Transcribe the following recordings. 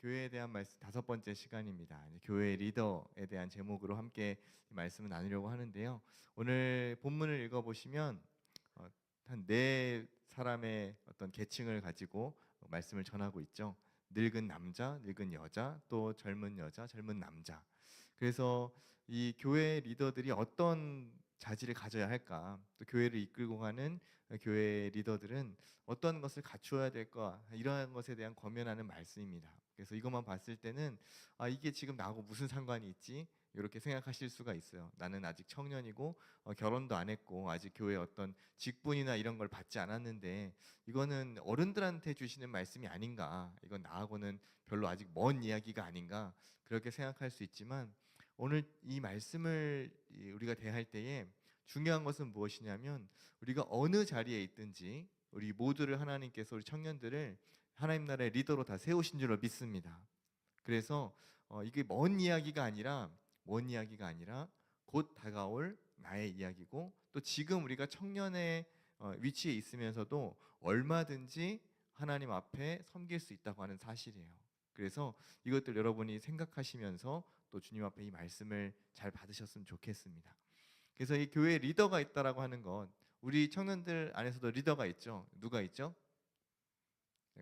교회에 대한 말씀 5번째 시간입니다. 이제 교회 리더에 대한 제목으로 함께 이 말씀을 나누려고 하는데요. 오늘 본문을 읽어보시면 한 네 사람의 어떤 계층을 가지고 말씀을 전하고 있죠. 늙은 남자, 늙은 여자, 또 젊은 여자, 젊은 남자. 그래서 이 교회 리더들이 어떤 자질을 가져야 할까? 또 교회를 이끌고 가는 교회 리더들은 어떤 것을 갖추어야 될까? 이러한 것에 대한 권면하는 말씀입니다. 그래서 이것만 봤을 때는 이게 지금 나하고 무슨 상관이 있지? 이렇게 생각하실 수가 있어요. 나는 아직 청년이고 결혼도 안 했고 아직 교회 어떤 직분이나 이런 걸 받지 않았는데 이거는 어른들한테 주시는 말씀이 아닌가? 이건 나하고는 별로 아직 먼 이야기가 아닌가? 그렇게 생각할 수 있지만 오늘 이 말씀을 우리가 대할 때에 중요한 것은 무엇이냐면 우리가 어느 자리에 있든지 우리 모두를 하나님께서 우리 청년들을 하나님 나라의 리더로 다 세우신 줄로 믿습니다. 그래서 이게 먼 이야기가 아니라 곧 다가올 나의 이야기고 또 지금 우리가 청년의 위치에 있으면서도 얼마든지 하나님 앞에 섬길 수 있다고 하는 사실이에요. 그래서 이것들 여러분이 생각하시면서 또 주님 앞에 이 말씀을 잘 받으셨으면 좋겠습니다. 그래서 이 교회에 리더가 있다라고 하는 건 우리 청년들 안에서도 리더가 있죠. 누가 있죠?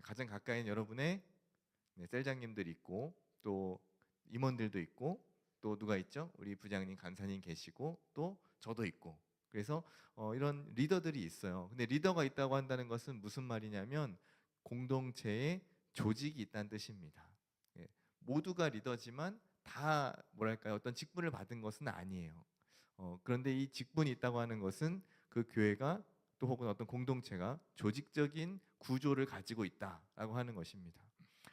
가장 가까이 있는 여러분의 셀장님들 있고 또 임원들도 있고 또 누가 있죠? 우리 부장님, 간사님 계시고 또 저도 있고 그래서 이런 리더들이 있어요. 근데 리더가 있다고 한다는 것은 무슨 말이냐면 공동체에 조직이 있다는 뜻입니다. 예, 모두가 리더지만 다 뭐랄까요? 어떤 직분을 받은 것은 아니에요. 그런데 이 직분이 있다고 하는 것은 그 교회가 또 혹은 어떤 공동체가 조직적인 구조를 가지고 있다라고 하는 것입니다.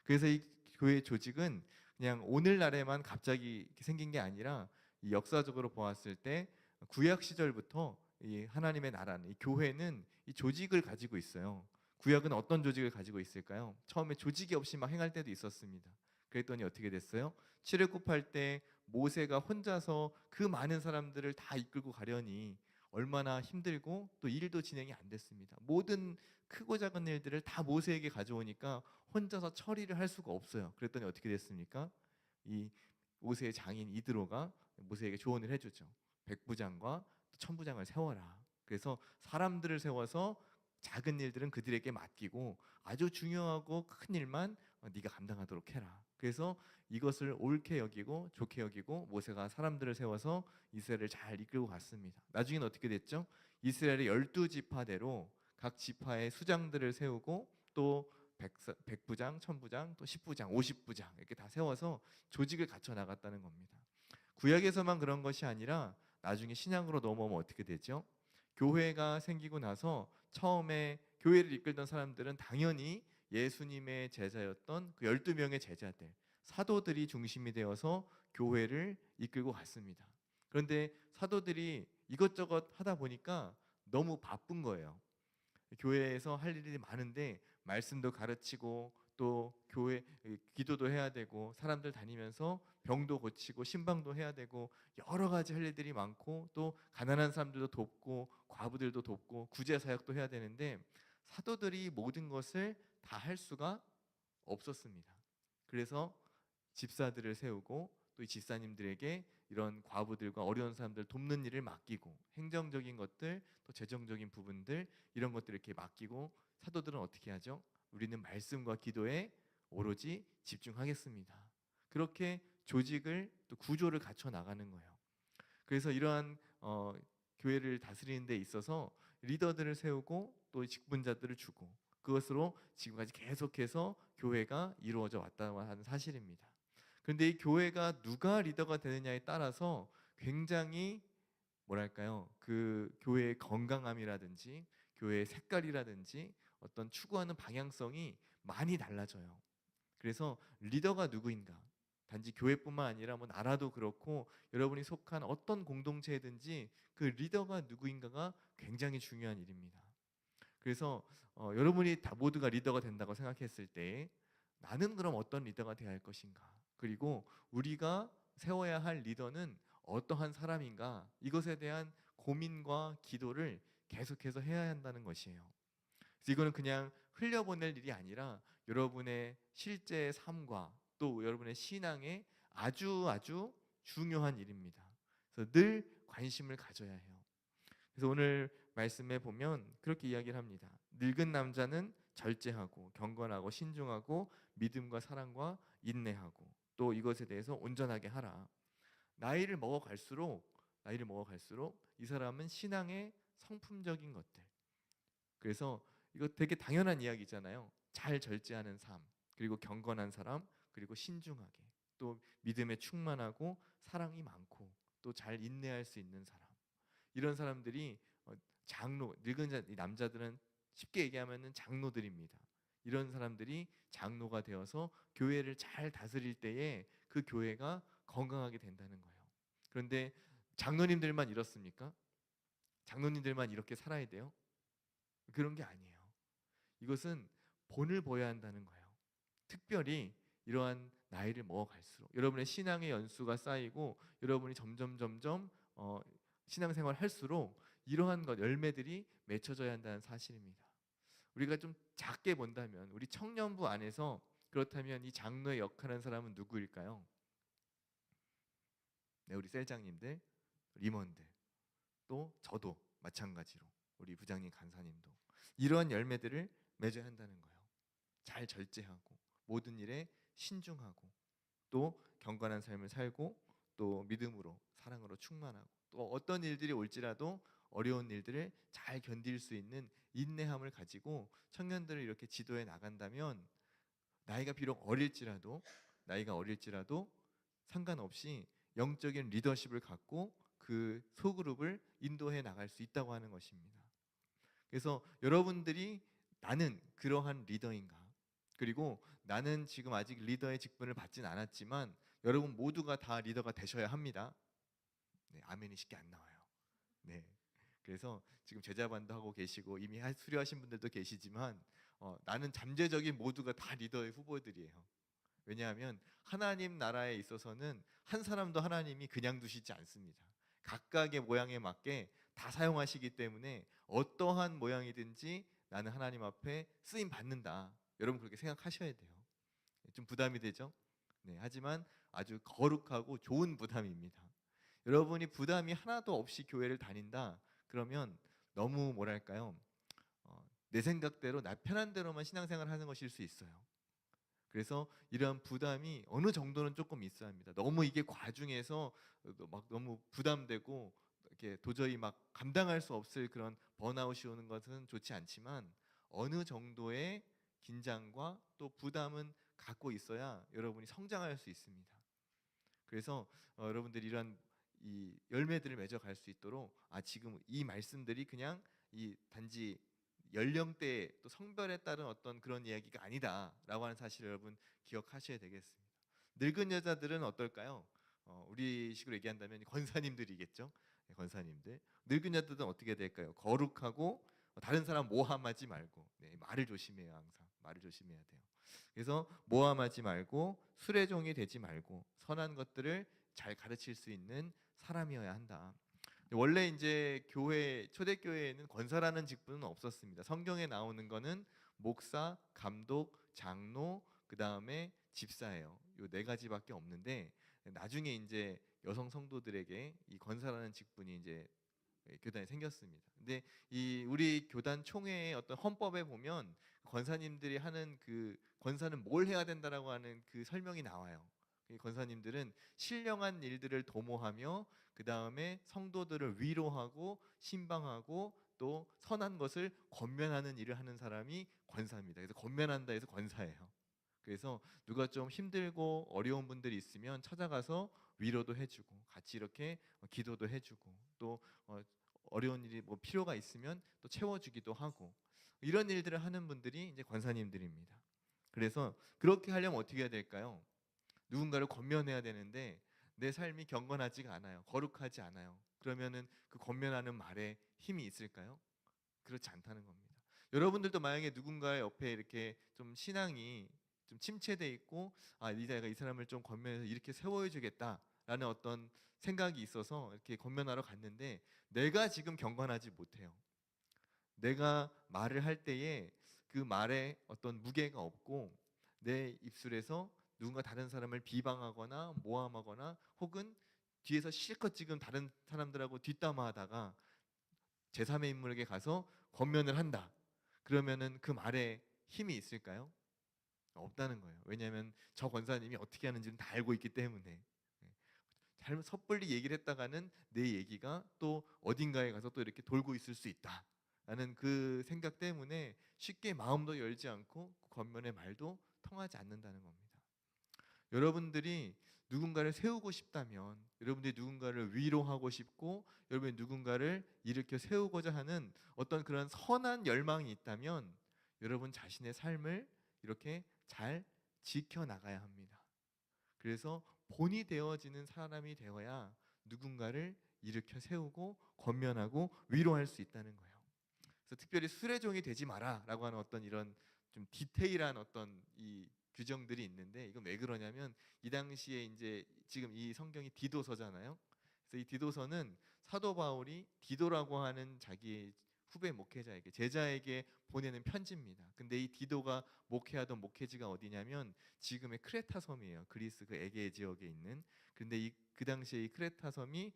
그래서 이 교회 조직은 그냥 오늘날에만 갑자기 생긴 게 아니라 이 역사적으로 보았을 때 구약 시절부터 이 하나님의 나라는 이 교회는 이 조직을 가지고 있어요. 구약은 어떤 조직을 가지고 있을까요? 처음에 조직이 없이 막 행할 때도 있었습니다. 그랬더니 어떻게 됐어요? 출애굽할 때 모세가 혼자서 그 많은 사람들을 다 이끌고 가려니 얼마나 힘들고 또 일도 진행이 안 됐습니다. 모든 크고 작은 일들을 다 모세에게 가져오니까 혼자서 처리를 할 수가 없어요. 그랬더니 어떻게 됐습니까? 이 모세의 장인 이드로가 모세에게 조언을 해주죠. 백부장과 천부장을 세워라. 그래서 사람들을 세워서 작은 일들은 그들에게 맡기고 아주 중요하고 큰 일만 네가 감당하도록 해라. 그래서 이것을 옳게 여기고 좋게 여기고 모세가 사람들을 세워서 이스라엘을 잘 이끌고 갔습니다. 나중에는 어떻게 됐죠? 이스라엘의 12지파대로 각 지파의 수장들을 세우고 또 백부장, 천부장, 또 10부장, 50부장 이렇게 다 세워서 조직을 갖춰 나갔다는 겁니다. 구약에서만 그런 것이 아니라 나중에 신약으로 넘어오면 어떻게 되죠? 교회가 생기고 나서 처음에 교회를 이끌던 사람들은 당연히 예수님의 제자였던 그 12명의 제자들, 사도들이 중심이 되어서 교회를 이끌고 갔습니다. 그런데 사도들이 이것저것 하다 보니까 너무 바쁜 거예요. 교회에서 할 일이 많은데 말씀도 가르치고 또 교회 기도도 해야 되고 사람들 다니면서 병도 고치고 신방도 해야 되고 여러 가지 할 일들이 많고 또 가난한 사람들도 돕고 과부들도 돕고 구제 사역도 해야 되는데 사도들이 모든 것을 다 할 수가 없었습니다. 그래서 집사들을 세우고 또 이 집사님들에게 이런 과부들과 어려운 사람들 돕는 일을 맡기고 행정적인 것들 또 재정적인 부분들 이런 것들을 이렇게 맡기고 사도들은 어떻게 하죠? 우리는 말씀과 기도에 오로지 집중하겠습니다. 그렇게 조직을 또 구조를 갖춰 나가는 거예요. 그래서 이러한 교회를 다스리는 데 있어서 리더들을 세우고 또 직분자들을 주고 그것으로 지금까지 계속해서 교회가 이루어져 왔다고 하는 사실입니다. 그런데 이 교회가 누가 리더가 되느냐에 따라서 굉장히 뭐랄까요? 그 교회의 건강함이라든지 교회의 색깔이라든지 어떤 추구하는 방향성이 많이 달라져요. 그래서 리더가 누구인가? 단지 교회뿐만 아니라 뭐 나라도 그렇고 여러분이 속한 어떤 공동체든지 그 리더가 누구인가가 굉장히 중요한 일입니다. 그래서 여러분이 다 모두가 리더가 된다고 생각했을 때 나는 그럼 어떤 리더가 되어야 할 것인가? 그리고 우리가 세워야 할 리더는 어떠한 사람인가? 이것에 대한 고민과 기도를 계속해서 해야 한다는 것이에요. 그래서 이거는 그냥 흘려보낼 일이 아니라 여러분의 실제 삶과 또 여러분의 신앙에 아주 아주 중요한 일입니다. 그래서 늘 관심을 가져야 해요. 그래서 오늘 말씀에 보면 그렇게 이야기를 합니다. 늙은 남자는 절제하고 경건하고 신중하고 믿음과 사랑과 인내하고 또 이것에 대해서 온전하게 하라. 나이를 먹어갈수록 이 사람은 신앙의 성품적인 것들. 그래서 이거 되게 당연한 이야기잖아요. 잘 절제하는 삶, 그리고 경건한 사람, 그리고 신중하게, 또 믿음에 충만하고 사랑이 많고 또 잘 인내할 수 있는 사람. 이런 사람들이 장로, 늙은 이 남자들은 쉽게 얘기하면은 장로들입니다. 이런 사람들이 장로가 되어서 교회를 잘 다스릴 때에 그 교회가 건강하게 된다는 거예요. 그런데 장로님들만 이렇습니까? 장로님들만 이렇게 살아야 돼요? 그런 게 아니에요. 이것은 본을 보여야 한다는 거예요. 특별히 이러한 나이를 먹어갈수록 여러분의 신앙의 연수가 쌓이고 여러분이 점점 신앙생활 할수록 이러한 것 열매들이 맺혀져야 한다는 사실입니다. 우리가 좀 작게 본다면 우리 청년부 안에서 그렇다면 이 장로의 역할하는 사람은 누구일까요? 네, 우리 셀장님들, 임원들, 또 저도 마찬가지로 우리 부장님, 간사님도 이러한 열매들을 맺어야 한다는 거예요. 잘 절제하고 모든 일에 신중하고 또 경건한 삶을 살고 또 믿음으로 사랑으로 충만하고 또 어떤 일들이 올지라도 어려운 일들을 잘 견딜 수 있는 인내함을 가지고 청년들을 이렇게 지도해 나간다면 나이가 어릴지라도 상관없이 영적인 리더십을 갖고 그 소그룹을 인도해 나갈 수 있다고 하는 것입니다. 그래서 여러분들이 나는 그러한 리더인가? 그리고 나는 지금 아직 리더의 직분을 받진 않았지만 여러분 모두가 다 리더가 되셔야 합니다. 네, 아멘이 쉽게 안 나와요. 네. 그래서 지금 제자반도 하고 계시고 이미 수료하신 분들도 계시지만 나는 잠재적인 모두가 다 리더의 후보들이에요. 왜냐하면 하나님 나라에 있어서는 한 사람도 하나님이 그냥 두시지 않습니다. 각각의 모양에 맞게 다 사용하시기 때문에 어떠한 모양이든지 나는 하나님 앞에 쓰임 받는다. 여러분 그렇게 생각하셔야 돼요. 좀 부담이 되죠? 네, 하지만 아주 거룩하고 좋은 부담입니다. 여러분이 부담이 하나도 없이 교회를 다닌다. 그러면 너무 뭐랄까요? 내 생각대로 나 편한 대로만 신앙생활 하는 것일 수 있어요. 그래서 이러한 부담이 어느 정도는 조금 있어야 합니다. 너무 이게 과중해서 막 너무 부담되고 이렇게 도저히 막 감당할 수 없을 그런 번아웃이 오는 것은 좋지 않지만 어느 정도의 긴장과 또 부담은 갖고 있어야 여러분이 성장할 수 있습니다. 그래서 여러분들이 이런 이 열매들을 맺어갈 수 있도록 지금 이 말씀들이 그냥 이 단지 연령대 또 성별에 따른 어떤 그런 이야기가 아니다라고 하는 사실을 여러분 기억하셔야 되겠습니다. 늙은 여자들은 어떨까요? 우리 식으로 얘기한다면 권사님들이겠죠. 네, 권사님들. 늙은 여자들은 어떻게 될까요? 거룩하고 다른 사람 모함하지 말고 말을 조심해요. 항상 말을 조심해야 돼요. 그래서 모함하지 말고 수레종이 되지 말고 선한 것들을 잘 가르칠 수 있는 사람이어야 한다. 원래 이제 초대교회에는 권사라는 직분은 없었습니다. 성경에 나오는 거는 목사, 감독, 장로, 그 다음에 집사예요. 요 네 가지밖에 없는데 나중에 이제 여성 성도들에게 이 권사라는 직분이 이제 교단에 생겼습니다. 근데 이 우리 교단 총회의 어떤 헌법에 보면 권사님들이 하는 그 권사는 뭘 해야 된다라고 하는 그 설명이 나와요. 이 권사님들은 신령한 일들을 도모하며 그 다음에 성도들을 위로하고 신방하고 또 선한 것을 권면하는 일을 하는 사람이 권사입니다. 그래서 권면한다 해서 권사예요. 그래서 누가 좀 힘들고 어려운 분들이 있으면 찾아가서 위로도 해주고 같이 이렇게 기도도 해주고 또 어려운 일이 뭐 필요가 있으면 또 채워주기도 하고 이런 일들을 하는 분들이 이제 권사님들입니다. 그래서 그렇게 하려면 어떻게 해야 될까요? 누군가를 권면해야 되는데 내 삶이 경건하지가 않아요. 거룩하지 않아요. 그러면은 그 권면하는 말에 힘이 있을까요? 그렇지 않다는 겁니다. 여러분들도 만약에 누군가의 옆에 이렇게 좀 신앙이 좀 침체돼 있고 내가 이 사람을 좀 권면해서 이렇게 세워주겠다라는 어떤 생각이 있어서 이렇게 권면하러 갔는데 내가 지금 경건하지 못해요. 내가 말을 할 때에 그 말에 어떤 무게가 없고 내 입술에서 누군가 다른 사람을 비방하거나 모함하거나 혹은 뒤에서 실컷 지금 다른 사람들하고 뒷담화하다가 제3의 인물에게 가서 권면을 한다. 그러면은 그 말에 힘이 있을까요? 없다는 거예요. 왜냐하면 저 권사님이 어떻게 하는지는 다 알고 있기 때문에. 예. 잘못 섣불리 얘기를 했다가는 내 얘기가 또 어딘가에 가서 또 이렇게 돌고 있을 수 있다. 라는 그 생각 때문에 쉽게 마음도 열지 않고 그 권면의 말도 통하지 않는다는 겁니다. 여러분들이 누군가를 세우고 싶다면, 여러분들이 누군가를 위로하고 싶고, 여러분이 누군가를 일으켜 세우고자 하는 어떤 그런 선한 열망이 있다면 여러분 자신의 삶을 이렇게 잘 지켜나가야 합니다. 그래서 본이 되어지는 사람이 되어야 누군가를 일으켜 세우고 권면하고 위로할 수 있다는 거예요. 그래서 특별히 수레종이 되지 마라라고 하는 어떤 이런 좀 디테일한 어떤 이 규정들이 있는데, 이건 왜 그러냐면 이 당시에 이제 지금 이 성경이 디도서잖아요. 그래서 이 디도서는 사도 바울이 디도라고 하는 자기의 후배 목회자에게, 제자에게 보내는 편지입니다. 근데 이 디도가 목회하던 목회지가 어디냐면 지금의 크레타 섬이에요. 그리스 그 에게 지역에 있는. 근데 그 당시에 이 크레타 섬이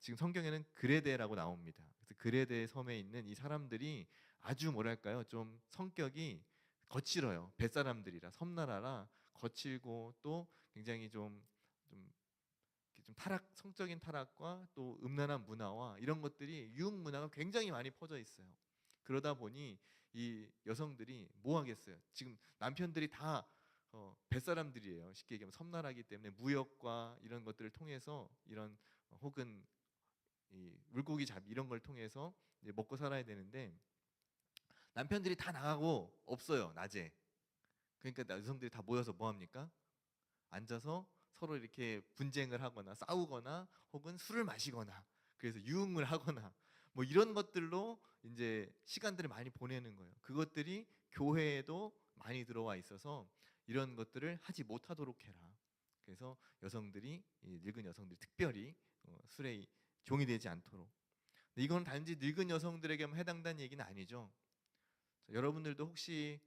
지금 성경에는 그레데라고 나옵니다. 그래서 그레데 섬에 있는 이 사람들이 아주 뭐랄까요, 좀 성격이 거칠어요. 뱃사람들이라, 섬나라라 거칠고 또 굉장히 좀 성적인 타락과 또 음란한 문화와 이런 것들이 유흥 문화가 굉장히 많이 퍼져 있어요. 그러다 보니 이 여성들이 뭐 하겠어요? 지금 남편들이 다 뱃사람들이에요. 쉽게 얘기하면 섬나라기 때문에 무역과 이런 것들을 통해서 이런 혹은 이 물고기 잡이 이런 걸 통해서 이제 먹고 살아야 되는데 남편들이 다 나가고 없어요. 낮에. 그러니까 여성들이 다 모여서 뭐 합니까? 앉아서 서로 이렇게 분쟁을 하거나 싸우거나 혹은 술을 마시거나 그래서 유흥을 하거나 뭐 이런 것들로 이제 시간들을 많이 보내는 거예요. 그것들이 교회에도 많이 들어와 있어서 이런 것들을 하지 못하도록 해라. 그래서 여성들이, 늙은 여성들이 특별히 술에 종이 되지 않도록. 이건 단지 늙은 여성들에게만 해당되는 얘기는 아니죠. 여러분들도 혹시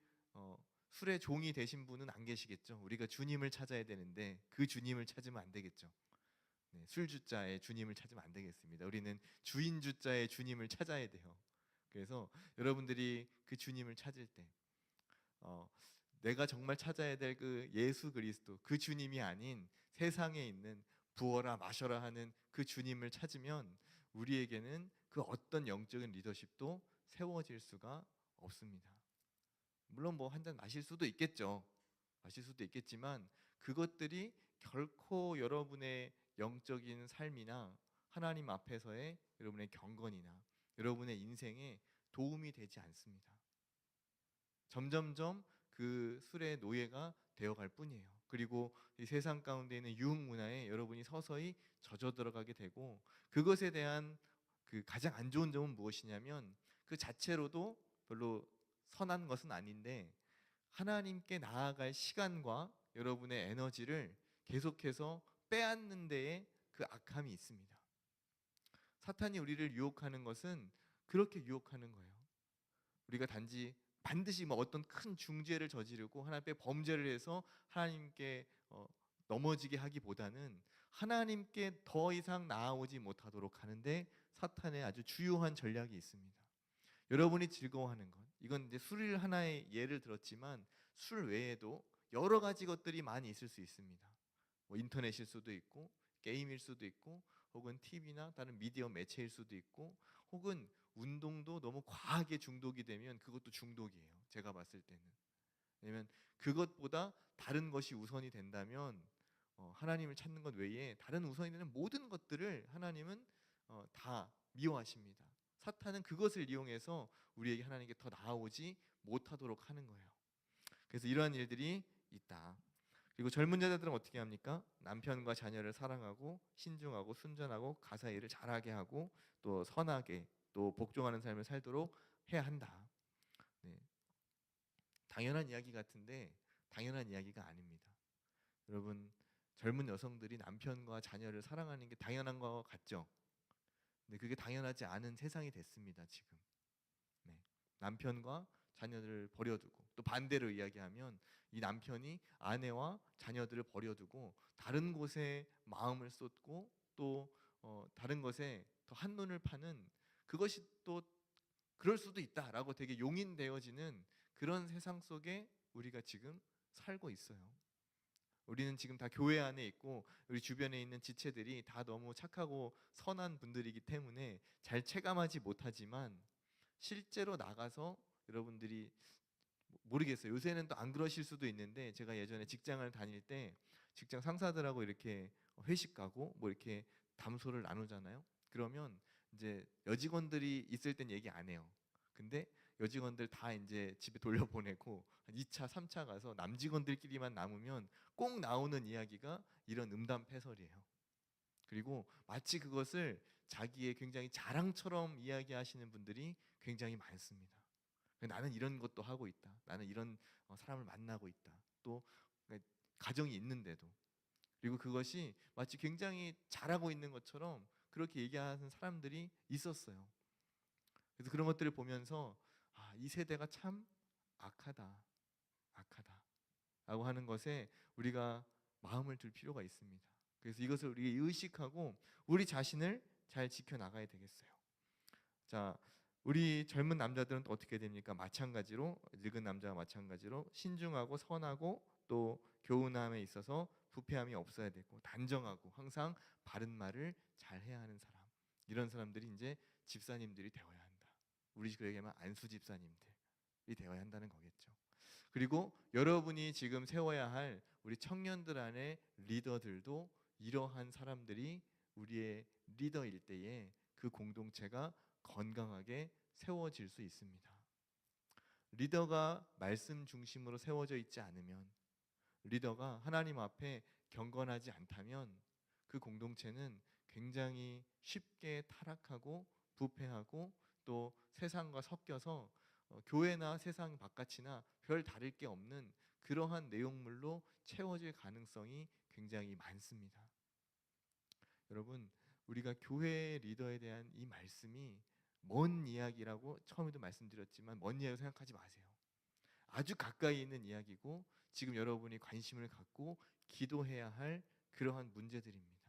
술의 종이 되신 분은 안 계시겠죠? 우리가 주님을 찾아야 되는데 그 주님을 찾으면 안 되겠죠. 네, 술주자의 주님을 찾으면 안 되겠습니다. 우리는 주인주자의 주님을 찾아야 돼요. 그래서 여러분들이 그 주님을 찾을 때 내가 정말 찾아야 될 그 예수 그리스도, 그 주님이 아닌 세상에 있는 부어라 마셔라 하는 그 주님을 찾으면 우리에게는 그 어떤 영적인 리더십도 세워질 수가 없습니다. 물론 뭐 한 잔 마실 수도 있겠죠. 마실 수도 있겠지만 그것들이 결코 여러분의 영적인 삶이나 하나님 앞에서의 여러분의 경건이나 여러분의 인생에 도움이 되지 않습니다. 점점점 그 술의 노예가 되어갈 뿐이에요. 그리고 이 세상 가운데 있는 유흥 문화에 여러분이 서서히 젖어 들어가게 되고, 그것에 대한 그 가장 안 좋은 점은 무엇이냐면 그 자체로도 별로 선한 것은 아닌데 하나님께 나아갈 시간과 여러분의 에너지를 계속해서 빼앗는 데에 그 악함이 있습니다. 사탄이 우리를 유혹하는 것은 그렇게 유혹하는 거예요. 우리가 단지 반드시 뭐 어떤 큰 중죄를 저지르고 하나님 앞에 범죄를 해서 하나님께 넘어지게 하기보다는 하나님께 더 이상 나아오지 못하도록 하는데 사탄의 아주 주요한 전략이 있습니다. 여러분이 즐거워하는 것, 이건 이제 술 하나의 예를 들었지만 술 외에도 여러 가지 것들이 많이 있을 수 있습니다. 뭐 인터넷일 수도 있고 게임일 수도 있고 혹은 TV나 다른 미디어 매체일 수도 있고 혹은 운동도 너무 과하게 중독이 되면 그것도 중독이에요. 제가 봤을 때는. 왜냐면 그것보다 다른 것이 우선이 된다면 하나님을 찾는 것 외에 다른 우선이 되는 모든 것들을 하나님은 다 미워하십니다. 사탄은 그것을 이용해서 우리에게 하나님께 더 나아오지 못하도록 하는 거예요. 그래서 이러한 일들이 있다. 그리고 젊은 여자들은 어떻게 합니까? 남편과 자녀를 사랑하고 신중하고 순전하고 가사 일을 잘하게 하고 또 선하게 또 복종하는 삶을 살도록 해야 한다. 네. 당연한 이야기 같은데 당연한 이야기가 아닙니다. 여러분, 젊은 여성들이 남편과 자녀를 사랑하는 게 당연한 것 같죠? 근데 그게 당연하지 않은 세상이 됐습니다, 지금. 네. 남편과 자녀를 버려두고 또 반대로 이야기하면 이 남편이 아내와 자녀들을 버려두고 다른 곳에 마음을 쏟고 또 다른 것에 더 한눈을 파는, 그것이 또 그럴 수도 있다라고 되게 용인되어지는 그런 세상 속에 우리가 지금 살고 있어요. 우리는 지금 다 교회 안에 있고 우리 주변에 있는 지체들이 다 너무 착하고 선한 분들이기 때문에 잘 체감하지 못하지만, 실제로 나가서 여러분들이 모르겠어요. 요새는 또 안 그러실 수도 있는데, 제가 예전에 직장을 다닐 때 직장 상사들하고 이렇게 회식 가고 뭐 이렇게 담소를 나누잖아요. 그러면 이제 여직원들이 있을 땐 얘기 안 해요. 근데 여직원들 다 이제 집에 돌려보내고 한 2차, 3차 가서 남직원들끼리만 남으면 꼭 나오는 이야기가 이런 음담패설이에요. 그리고 마치 그것을 자기의 굉장히 자랑처럼 이야기하시는 분들이 굉장히 많습니다. 나는 이런 것도 하고 있다. 나는 이런 사람을 만나고 있다. 또 가정이 있는데도. 그리고 그것이 마치 굉장히 잘하고 있는 것처럼 그렇게 얘기하는 사람들이 있었어요. 그래서 그런 것들을 보면서 이 세대가 참 악하다. 악하다. 라고 하는 것에 우리가 마음을 둘 필요가 있습니다. 그래서 이것을 우리가 의식하고 우리 자신을 잘 지켜나가야 되겠어요. 자, 우리 젊은 남자들은 또 어떻게 됩니까? 마찬가지로, 늙은 남자와 마찬가지로 신중하고 선하고 또 교훈함에 있어서 부패함이 없어야 되고 단정하고 항상 바른 말을 잘 해야 하는 사람. 이런 사람들이 이제 집사님들이 되어야 한다. 우리 식으로 얘기하면 안수 집사님들이 되어야 한다는 거겠죠. 그리고 여러분이 지금 세워야 할 우리 청년들 안에 리더들도 이러한 사람들이 우리의 리더일 때에 그 공동체가 건강하게 세워질 수 있습니다. 리더가 말씀 중심으로 세워져 있지 않으면, 리더가 하나님 앞에 경건하지 않다면 그 공동체는 굉장히 쉽게 타락하고 부패하고 또 세상과 섞여서 교회나 세상 바깥이나 별 다를 게 없는 그러한 내용물로 채워질 가능성이 굉장히 많습니다. 여러분, 우리가 교회 리더에 대한 이 말씀이 먼 이야기라고 처음에도 말씀드렸지만 먼 이야기라고 생각하지 마세요. 아주 가까이 있는 이야기고 지금 여러분이 관심을 갖고 기도해야 할 그러한 문제들입니다.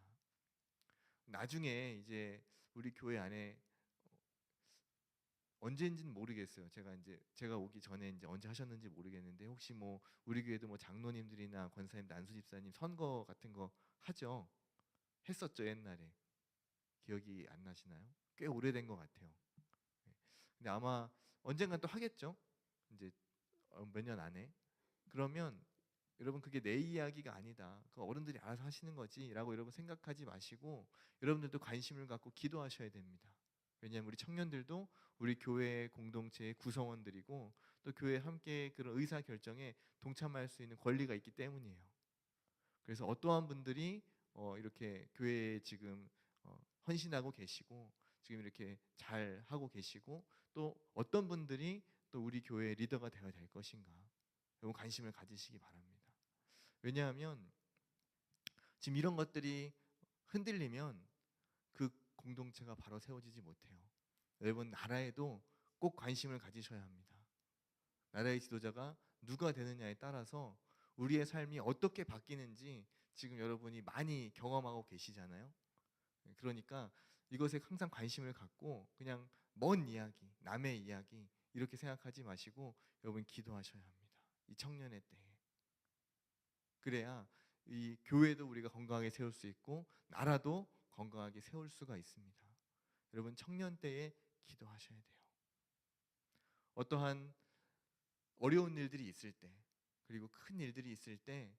나중에 이제 우리 교회 안에 언제인지는 모르겠어요. 제가 오기 전에 이제 언제 하셨는지 모르겠는데, 혹시 뭐 우리 교회도 뭐 장로님들이나 권사님, 난수 집사님 선거 같은 거 하죠? 했었죠, 옛날에. 기억이 안 나시나요? 꽤 오래된 것 같아요. 네. 근데 아마 언젠간 또 하겠죠. 이제 몇 년 안에. 그러면 여러분, 그게 내 이야기가 아니다. 그 어른들이 알아서 하시는 거지라고 여러분 생각하지 마시고 여러분들도 관심을 갖고 기도하셔야 됩니다. 왜냐하면 우리 청년들도 우리 교회 공동체의 구성원들이고 또 교회 함께 그런 의사 결정에 동참할 수 있는 권리가 있기 때문이에요. 그래서 어떠한 분들이 이렇게 교회에 지금 헌신하고 계시고 지금 이렇게 잘 하고 계시고 또 어떤 분들이 또 우리 교회의 리더가 되어야 될 것인가, 여러분 관심을 가지시기 바랍니다. 왜냐하면 지금 이런 것들이 흔들리면 그 공동체가 바로 세워지지 못해요. 여러분, 나라에도 꼭 관심을 가지셔야 합니다. 나라의 지도자가 누가 되느냐에 따라서 우리의 삶이 어떻게 바뀌는지 지금 여러분이 많이 경험하고 계시잖아요. 그러니까 이것에 항상 관심을 갖고 그냥 먼 이야기, 남의 이야기 이렇게 생각하지 마시고 여러분 기도하셔야 합니다. 이 청년의 때에. 그래야 이 교회도 우리가 건강하게 세울 수 있고 나라도 건강하게 세울 수가 있습니다. 여러분, 청년 때에 기도하셔야 돼요. 어떠한 어려운 일들이 있을 때 그리고 큰 일들이 있을 때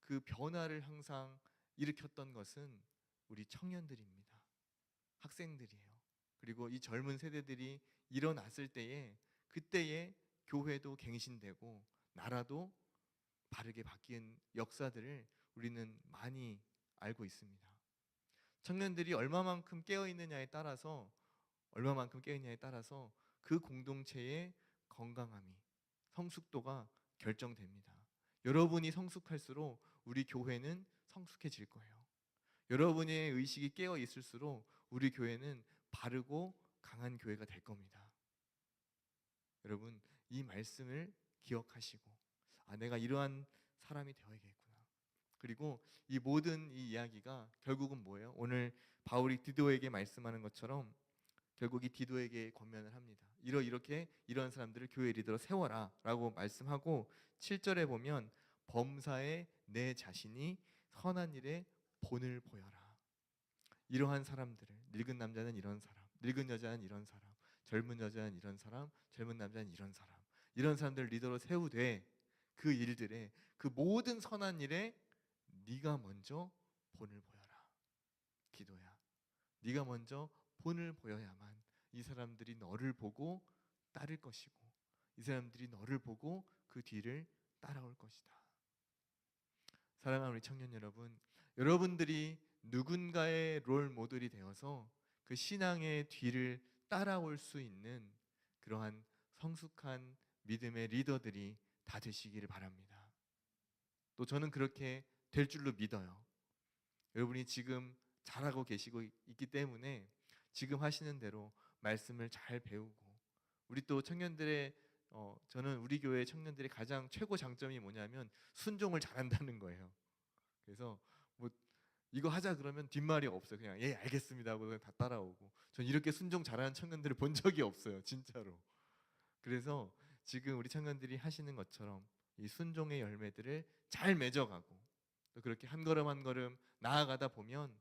그 변화를 항상 일으켰던 것은 우리 청년들입니다. 학생들이에요. 그리고 이 젊은 세대들이 일어났을 때에 그때에 교회도 갱신되고 나라도 바르게 바뀐 역사들을 우리는 많이 알고 있습니다. 청년들이 얼마만큼 깨어 있느냐에 따라서 그 공동체의 건강함이, 성숙도가 결정됩니다. 여러분이 성숙할수록 우리 교회는 성숙해질 거예요. 여러분의 의식이 깨어 있을수록 우리 교회는 바르고 강한 교회가 될 겁니다. 여러분, 이 말씀을 기억하시고 내가 이러한 사람이 되어야겠구나. 그리고 이 모든 이 이야기가 결국은 뭐예요? 오늘 바울이 디도에게 말씀하는 것처럼 결국 이 디도에게 권면을 합니다. 이렇게 이런 사람들을 교회 리더로 세워라 라고 말씀하고 7절에 보면 범사에 내 자신이 선한 일에 본을 보여라. 이러한 사람들을, 늙은 남자는 이런 사람, 늙은 여자는 이런 사람, 젊은 여자는 이런 사람, 젊은 남자는 이런 사람, 이런 사람들을 리더로 세우되 그 일들에, 그 모든 선한 일에 네가 먼저 본을 보여라. 기도야. 네가 먼저 본을 보여야만 이 사람들이 너를 보고 따를 것이고, 이 사람들이 너를 보고 그 뒤를 따라올 것이다. 사랑하는 우리 청년 여러분, 여러분들이 누군가의 롤 모델이 되어서 그 신앙의 뒤를 따라올 수 있는 그러한 성숙한 믿음의 리더들이 다 되시기를 바랍니다. 또 저는 그렇게 될 줄로 믿어요. 여러분이 지금 잘하고 계시고 있기 때문에 지금 하시는 대로 말씀을 잘 배우고, 우리 또 청년들의 저는 우리 교회 청년들의 가장 최고 장점이 뭐냐면 순종을 잘한다는 거예요. 그래서 뭐 이거 하자 그러면 뒷말이 없어요. 그냥 예 알겠습니다 하고 그냥 다 따라오고. 전 이렇게 순종 잘하는 청년들을 본 적이 없어요, 진짜로. 그래서 지금 우리 청년들이 하시는 것처럼 이 순종의 열매들을 잘 맺어가고, 또 그렇게 한 걸음 한 걸음 나아가다 보면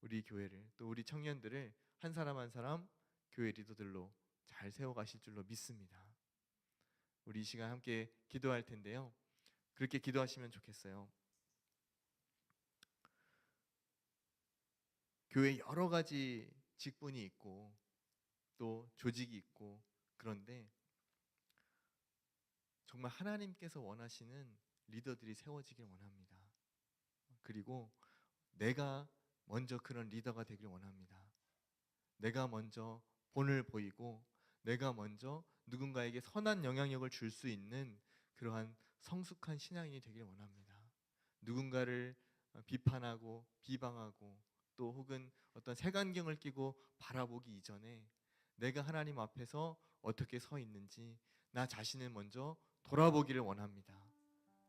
우리 교회를, 또 우리 청년들을 한 사람 한 사람 교회 리더들로 잘 세워가실 줄로 믿습니다. 우리 이 시간 함께 기도할 텐데요, 그렇게 기도하시면 좋겠어요. 교회 여러 가지 직분이 있고 또 조직이 있고, 그런데 정말 하나님께서 원하시는 리더들이 세워지길 원합니다. 그리고 내가 먼저 그런 리더가 되길 원합니다. 내가 먼저 본을 보이고 내가 먼저 누군가에게 선한 영향력을 줄 수 있는 그러한 성숙한 신앙인이 되길 원합니다. 누군가를 비판하고 비방하고 또 혹은 어떤 색안경을 끼고 바라보기 이전에 내가 하나님 앞에서 어떻게 서 있는지 나 자신을 먼저 돌아보기를 원합니다.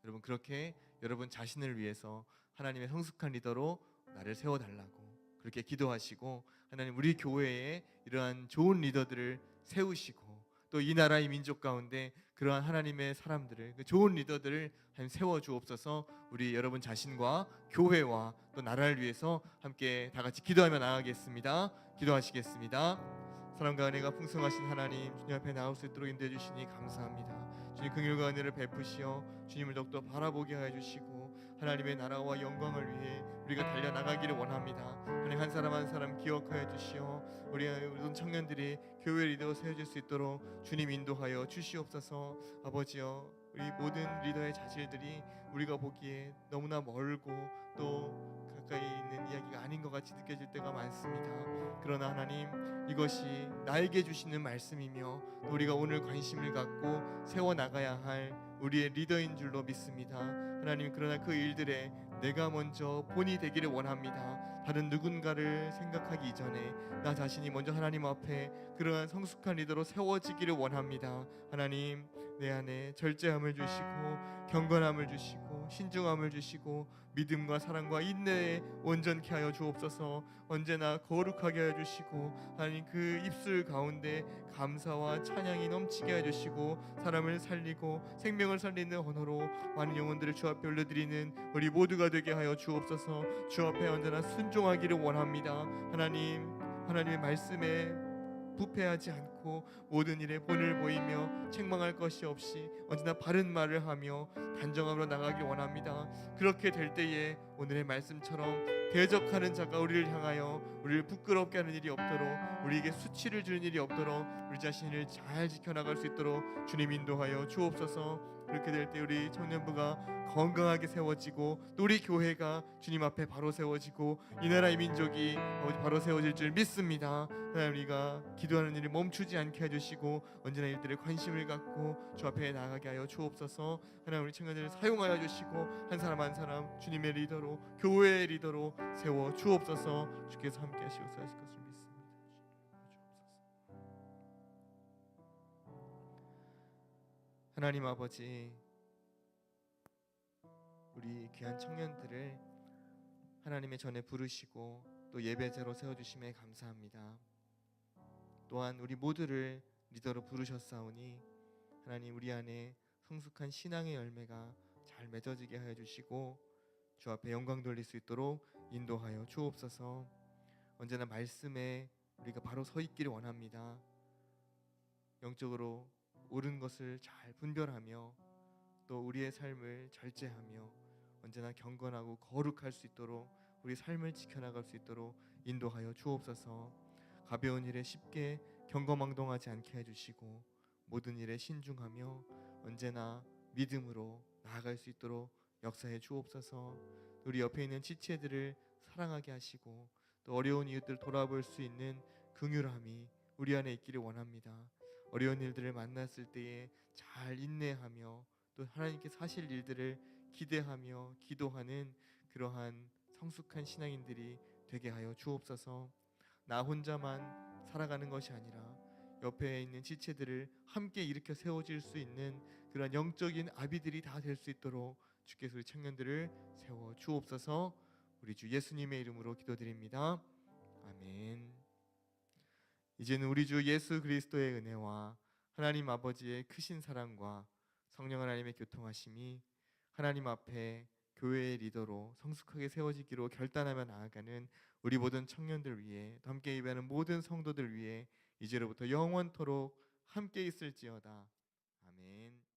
여러분, 그렇게 여러분 자신을 위해서 하나님의 성숙한 리더로 나를 세워달라고 그렇게 기도하시고, 하나님 우리 교회에 이러한 좋은 리더들을 세우시고 또 이 나라의 민족 가운데 그러한 하나님의 사람들을, 그 좋은 리더들을 하나님 세워주옵소서. 우리 여러분 자신과 교회와 또 나라를 위해서 함께 다 같이 기도하며 나아가겠습니다. 기도하시겠습니다. 사랑과 은혜가 풍성하신 하나님, 주님 앞에 나올 수 있도록 인도해 주시니 감사합니다. 주님 긍휼과 은혜를 베푸시어 주님을 더욱더 바라보게 하여 주시고 하나님의 나라와 영광을 위해 우리가 달려나가기를 원합니다. 하나님 한 사람 한 사람 기억하여 주시어 우리 모든 청년들이 교회 리더 세워질 수 있도록 주님 인도하여 주시옵소서. 아버지여, 우리 모든 리더의 자질들이 우리가 보기에 너무나 멀고 또 가까이 있는 이야기가 아닌 것 같이 느껴질 때가 많습니다. 그러나 하나님, 이것이 나에게 주시는 말씀이며 우리가 오늘 관심을 갖고 세워나가야 할 우리의 리더인 줄로 믿습니다. 하나님, 그러나 그 일들에 내가 먼저 본이 되기를 원합니다. 다른 누군가를 생각하기 이전에 나 자신이 먼저 하나님 앞에 그러한 성숙한 리더로 세워지기를 원합니다. 하나님, 내 안에 절제함을 주시고 경건함을 주시고 신중함을 주시고 믿음과 사랑과 인내에 온전케 하여 주옵소서. 언제나 거룩하게 하여 주시고 하나님, 그 입술 가운데 감사와 찬양이 넘치게 하여 주시고 사람을 살리고 생명을 살리는 언어로 많은 영혼들을 주 앞에 올려드리는 우리 모두가 되게 하여 주옵소서. 주 앞에 언제나 순종하기를 원합니다. 하나님, 하나님의 말씀에 부패하지 않고 모든 일에 본을 보이며 책망할 것이 없이 언제나 바른 말을 하며 단정함으로 나가길 원합니다. 그렇게 될 때에 오늘의 말씀처럼 대적하는 자가 우리를 향하여 우리를 부끄럽게 하는 일이 없도록, 우리에게 수치를 주는 일이 없도록 우리 자신을 잘 지켜나갈 수 있도록 주님 인도하여 주옵소서. 그렇게 될 때 우리 청년부가 건강하게 세워지고 또 우리 교회가 주님 앞에 바로 세워지고 이 나라의 민족이 바로 세워질 줄 믿습니다. 하나님, 우리가 기도하는 일을 멈추지 않게 해주시고 언제나 일들에 관심을 갖고 주 앞에 나가게 하여 주옵소서. 하나님, 우리 청년들을 사용하여 주시고 한 사람 한 사람 주님의 리더로, 교회의 리더로 세워 주옵소서. 주께서 함께 하시고 하실 것을 믿습니다. 하나님 아버지, 우리 귀한 청년들을 하나님의 전에 부르시고 또 예배자로 세워주심에 감사합니다. 또한 우리 모두를 리더로 부르셨사오니 하나님 우리 안에 성숙한 신앙의 열매가 잘 맺어지게 하여 주시고 주 앞에 영광 돌릴 수 있도록 인도하여 주옵소서. 언제나 말씀에 우리가 바로 서 있기를 원합니다. 영적으로 옳은 것을 잘 분별하며 또 우리의 삶을 절제하며 언제나 경건하고 거룩할 수 있도록 우리 삶을 지켜나갈 수 있도록 인도하여 주옵소서. 가벼운 일에 쉽게 경거망동하지 않게 해주시고 모든 일에 신중하며 언제나 믿음으로 나아갈 수 있도록 역사해 주옵소서. 우리 옆에 있는 지체들을 사랑하게 하시고 또 어려운 이웃들 돌아볼 수 있는 긍휼함이 우리 안에 있기를 원합니다. 어려운 일들을 만났을 때에 잘 인내하며 또 하나님께 사실 일들을 기대하며 기도하는 그러한 성숙한 신앙인들이 되게 하여 주옵소서. 나 혼자만 살아가는 것이 아니라 옆에 있는 지체들을 함께 일으켜 세워질 수 있는 그런 영적인 아비들이 다 될 수 있도록 주께서 우리 청년들을 세워 주옵소서. 우리 주 예수님의 이름으로 기도드립니다. 아멘. 이제는 우리 주 예수 그리스도의 은혜와 하나님 아버지의 크신 사랑과 성령 하나님의 교통하심이 하나님 앞에 교회의 리더로 성숙하게 세워지기로 결단하며 나아가는 우리 모든 청년들 위해 또 함께 예배하는 모든 성도들 위해 이제로부터 영원토록 함께 있을지어다. 아멘.